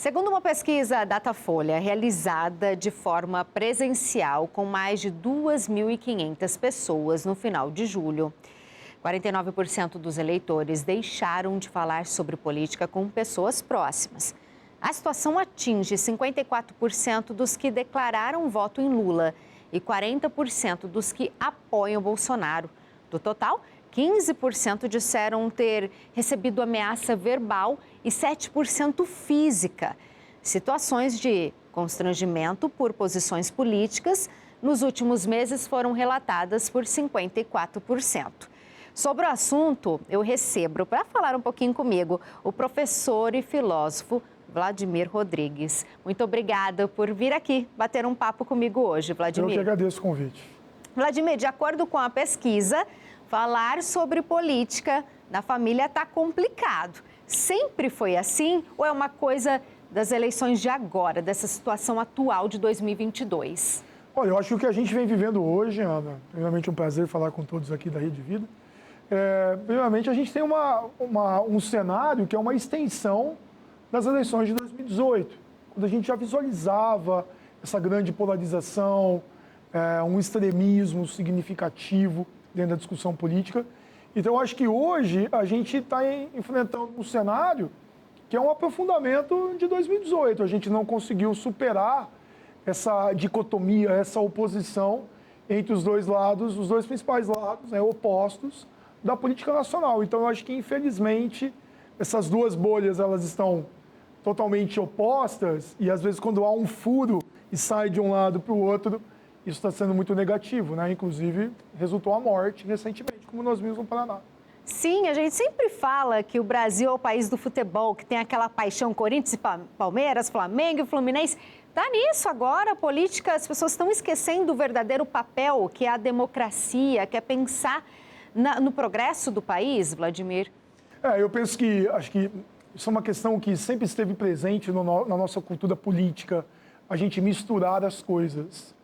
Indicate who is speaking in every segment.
Speaker 1: Segundo uma pesquisa Datafolha, realizada de forma presencial com mais de 2.500 pessoas no final de julho, 49% dos eleitores deixaram de falar sobre política com pessoas próximas. A situação atinge 54% dos que declararam voto em Lula e 40% dos que apoiam Bolsonaro. Do total, 15% disseram ter recebido ameaça verbal e 7% física. Situações de constrangimento por posições políticas nos últimos meses foram relatadas por 54%. Sobre o assunto, eu recebo, para falar um pouquinho comigo, o professor e filósofo Vladimir Rodrigues. Muito obrigada por vir aqui bater um papo comigo hoje, Vladimir.
Speaker 2: Eu que agradeço o convite.
Speaker 1: Vladimir, de acordo com a pesquisa, falar sobre política na família está complicado. Sempre foi assim ou é uma coisa das eleições de agora, dessa situação atual de 2022?
Speaker 2: Olha, eu acho que o que a gente vem vivendo hoje, Ana, primeiramente um prazer falar com todos aqui da Rede Vida. Primeiramente, a gente tem um cenário que é uma extensão das eleições de 2018, quando a gente já visualizava essa grande polarização, um extremismo significativo dentro da discussão política. Então, eu acho que hoje a gente está enfrentando um cenário que é um aprofundamento de 2018. A gente não conseguiu superar essa dicotomia, essa oposição entre os dois lados, os dois principais lados, opostos da política nacional. Então, eu acho que, infelizmente, essas duas bolhas elas estão totalmente opostas e, às vezes, quando há um furo e sai de um lado para o outro, isso está sendo muito negativo, né? Inclusive, resultou a morte recentemente, como nós vimos no Paraná.
Speaker 1: Sim, a gente sempre fala que o Brasil é o país do futebol, que tem aquela paixão Corinthians e Palmeiras, Flamengo e Fluminense. Está nisso agora, a política, as pessoas estão esquecendo o verdadeiro papel, que é a democracia, que é pensar no progresso do país, Vladimir?
Speaker 2: Eu penso que, acho que isso é uma questão que sempre esteve presente na nossa cultura política, a gente misturar as coisas.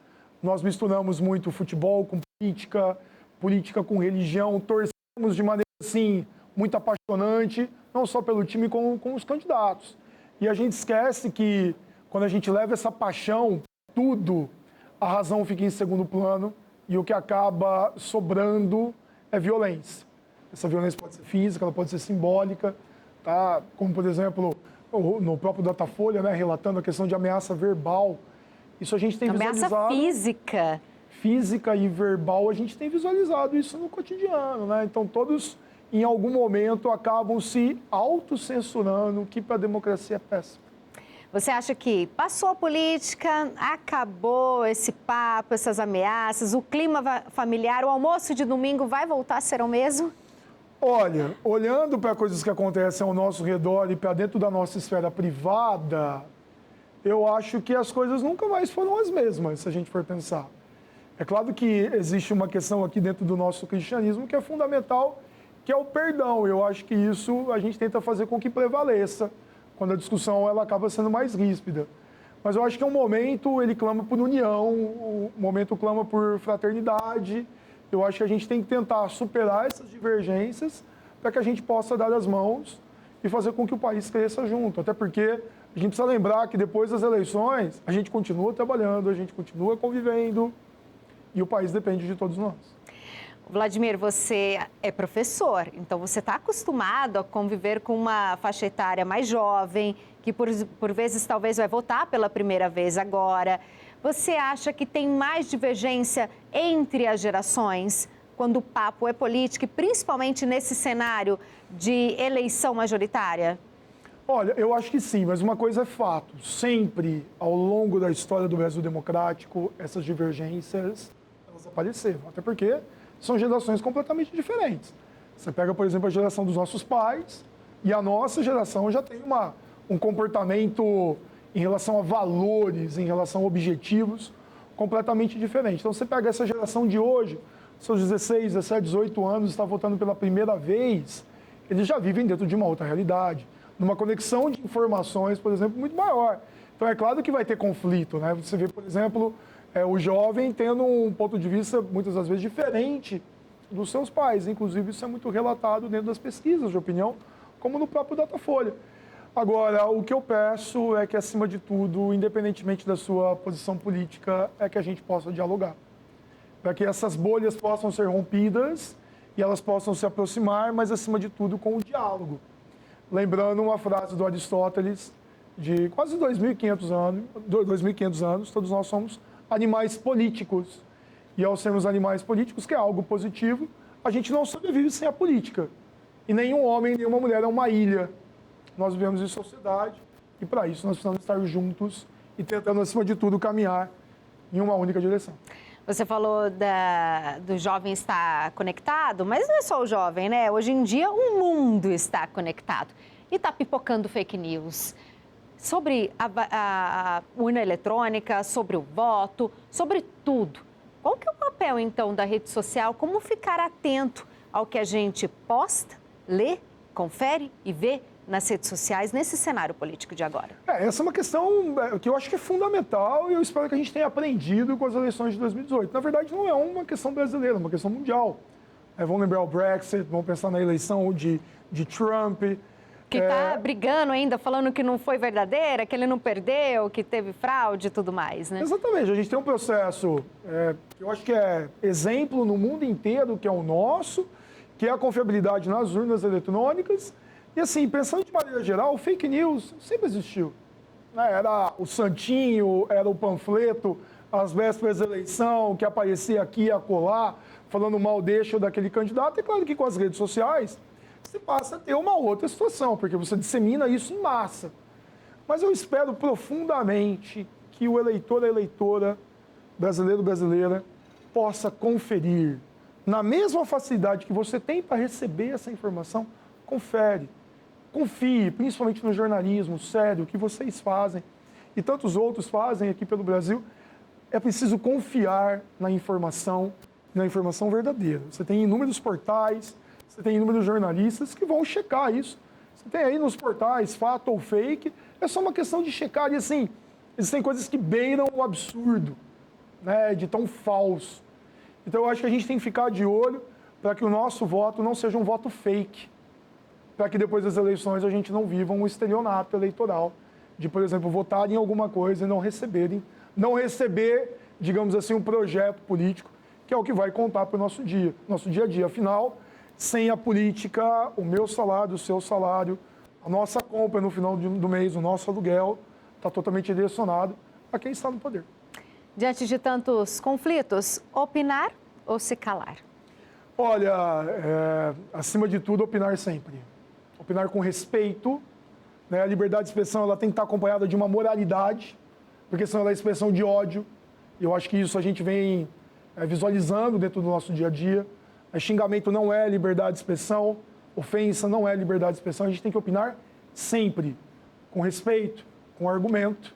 Speaker 2: Nós misturamos muito futebol com política, política com religião, torcemos de maneira, assim, muito apaixonante, não só pelo time, como com os candidatos. E a gente esquece que, quando a gente leva essa paixão, tudo, a razão fica em segundo plano e o que acaba sobrando é violência. Essa violência pode ser física, ela pode ser simbólica, tá? Como, por exemplo, no próprio Datafolha, né, relatando a questão de ameaça verbal. Isso a gente tem visualizado.
Speaker 1: Ameaça física.
Speaker 2: Física e verbal, a gente tem visualizado isso no cotidiano, né? Então, todos, em algum momento, acabam se autocensurando, o que para a democracia é péssimo.
Speaker 1: Você acha que passou a política, acabou esse papo, essas ameaças, o clima familiar, o almoço de domingo vai voltar a ser o mesmo?
Speaker 2: Olha, olhando para coisas que acontecem ao nosso redor e para dentro da nossa esfera privada, eu acho que as coisas nunca mais foram as mesmas, se a gente for pensar. É claro que existe uma questão aqui dentro do nosso cristianismo que é fundamental, que é o perdão. Eu acho que isso a gente tenta fazer com que prevaleça, quando a discussão ela acaba sendo mais ríspida. Mas eu acho que é um momento, ele clama por união, o momento clama por fraternidade. Eu acho que a gente tem que tentar superar essas divergências para que a gente possa dar as mãos e fazer com que o país cresça junto. Até porque a gente precisa lembrar que depois das eleições, a gente continua trabalhando, a gente continua convivendo e o país depende de todos nós.
Speaker 1: Vladimir, você é professor, então você está acostumado a conviver com uma faixa etária mais jovem, que por vezes talvez vai votar pela primeira vez agora. Você acha que tem mais divergência entre as gerações quando o papo é política, e principalmente nesse cenário de eleição majoritária?
Speaker 2: Olha, eu acho que sim, mas uma coisa é fato. Sempre, ao longo da história do Brasil democrático, essas divergências elas apareceram. Até porque são gerações completamente diferentes. Você pega, por exemplo, a geração dos nossos pais e a nossa geração já tem um comportamento em relação a valores, em relação a objetivos, completamente diferente. Então, você pega essa geração de hoje, seus 16, 17, 18 anos, está votando pela primeira vez, eles já vivem dentro de uma outra realidade, numa conexão de informações, por exemplo, muito maior. Então, é claro que vai ter conflito, né? Você vê, por exemplo, o jovem tendo um ponto de vista, muitas das vezes, diferente dos seus pais. Inclusive, isso é muito relatado dentro das pesquisas de opinião, como no próprio Datafolha. Agora, o que eu peço é que, acima de tudo, independentemente da sua posição política, é que a gente possa dialogar. Para que essas bolhas possam ser rompidas e elas possam se aproximar, mas, acima de tudo, com o diálogo. Lembrando uma frase do Aristóteles, de quase 2.500 anos, todos nós somos animais políticos. E ao sermos animais políticos, que é algo positivo, a gente não sobrevive sem a política. E nenhum homem, nenhuma mulher é uma ilha. Nós vivemos em sociedade e, para isso, nós precisamos estar juntos e tentando, acima de tudo, caminhar em uma única direção.
Speaker 1: Você falou do jovem estar conectado, mas não é só o jovem, né? Hoje em dia, o mundo está conectado e está pipocando fake news sobre a urna eletrônica, sobre o voto, sobre tudo. Qual que é o papel, então, da rede social? Como ficar atento ao que a gente posta, lê, confere e vê nas redes sociais nesse cenário político de agora?
Speaker 2: Essa é uma questão que eu acho que é fundamental e eu espero que a gente tenha aprendido com as eleições de 2018. Na verdade, não é uma questão brasileira, é uma questão mundial. Vamos lembrar o Brexit, vamos pensar na eleição de Trump.
Speaker 1: Que está brigando ainda, falando que não foi verdadeira, que ele não perdeu, que teve fraude e tudo mais, né?
Speaker 2: Exatamente. A gente tem um processo que eu acho que é exemplo no mundo inteiro, que é o nosso, que é a confiabilidade nas urnas eletrônicas. E assim, pensando de maneira geral, o fake news sempre existiu. Era o santinho, era o panfleto, às vésperas da eleição, que aparecia aqui e acolá, falando mal deste ou daquele candidato. É claro que com as redes sociais, você passa a ter uma outra situação, porque você dissemina isso em massa. Mas eu espero profundamente que o eleitor, a eleitora, brasileiro, brasileira, possa conferir. Na mesma facilidade que você tem para receber essa informação, confere. Confie, principalmente no jornalismo sério que vocês fazem e tantos outros fazem aqui pelo Brasil. É preciso confiar na informação verdadeira. Você tem inúmeros portais, você tem inúmeros jornalistas que vão checar isso. Você tem aí nos portais fato ou fake, é só uma questão de checar. E assim, existem coisas que beiram o absurdo, né, de tão falso. Então eu acho que a gente tem que ficar de olho para que o nosso voto não seja um voto fake. Para que depois das eleições a gente não viva um estelionato eleitoral de, por exemplo, votar em alguma coisa e não receber, digamos assim, um projeto político, que é o que vai contar para o nosso dia a dia. Afinal, sem a política, o meu salário, o seu salário, a nossa compra no final do mês, o nosso aluguel, está totalmente direcionado a quem está no poder.
Speaker 1: Diante de tantos conflitos, opinar ou se calar?
Speaker 2: Olha, acima de tudo, opinar sempre. Opinar com respeito, né? A liberdade de expressão ela tem que estar acompanhada de uma moralidade, porque senão ela é expressão de ódio. E eu acho que isso a gente vem visualizando dentro do nosso dia a dia. Xingamento não é liberdade de expressão, ofensa não é liberdade de expressão. A gente tem que opinar sempre, com respeito, com argumento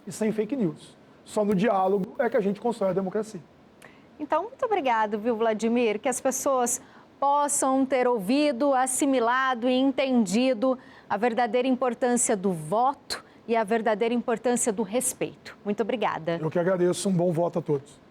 Speaker 2: e sem fake news. Só no diálogo é que a gente constrói a democracia.
Speaker 1: Então, muito obrigado, viu, Vladimir? Que as pessoas possam ter ouvido, assimilado e entendido a verdadeira importância do voto e a verdadeira importância do respeito. Muito obrigada.
Speaker 2: Eu que agradeço. Um bom voto a todos.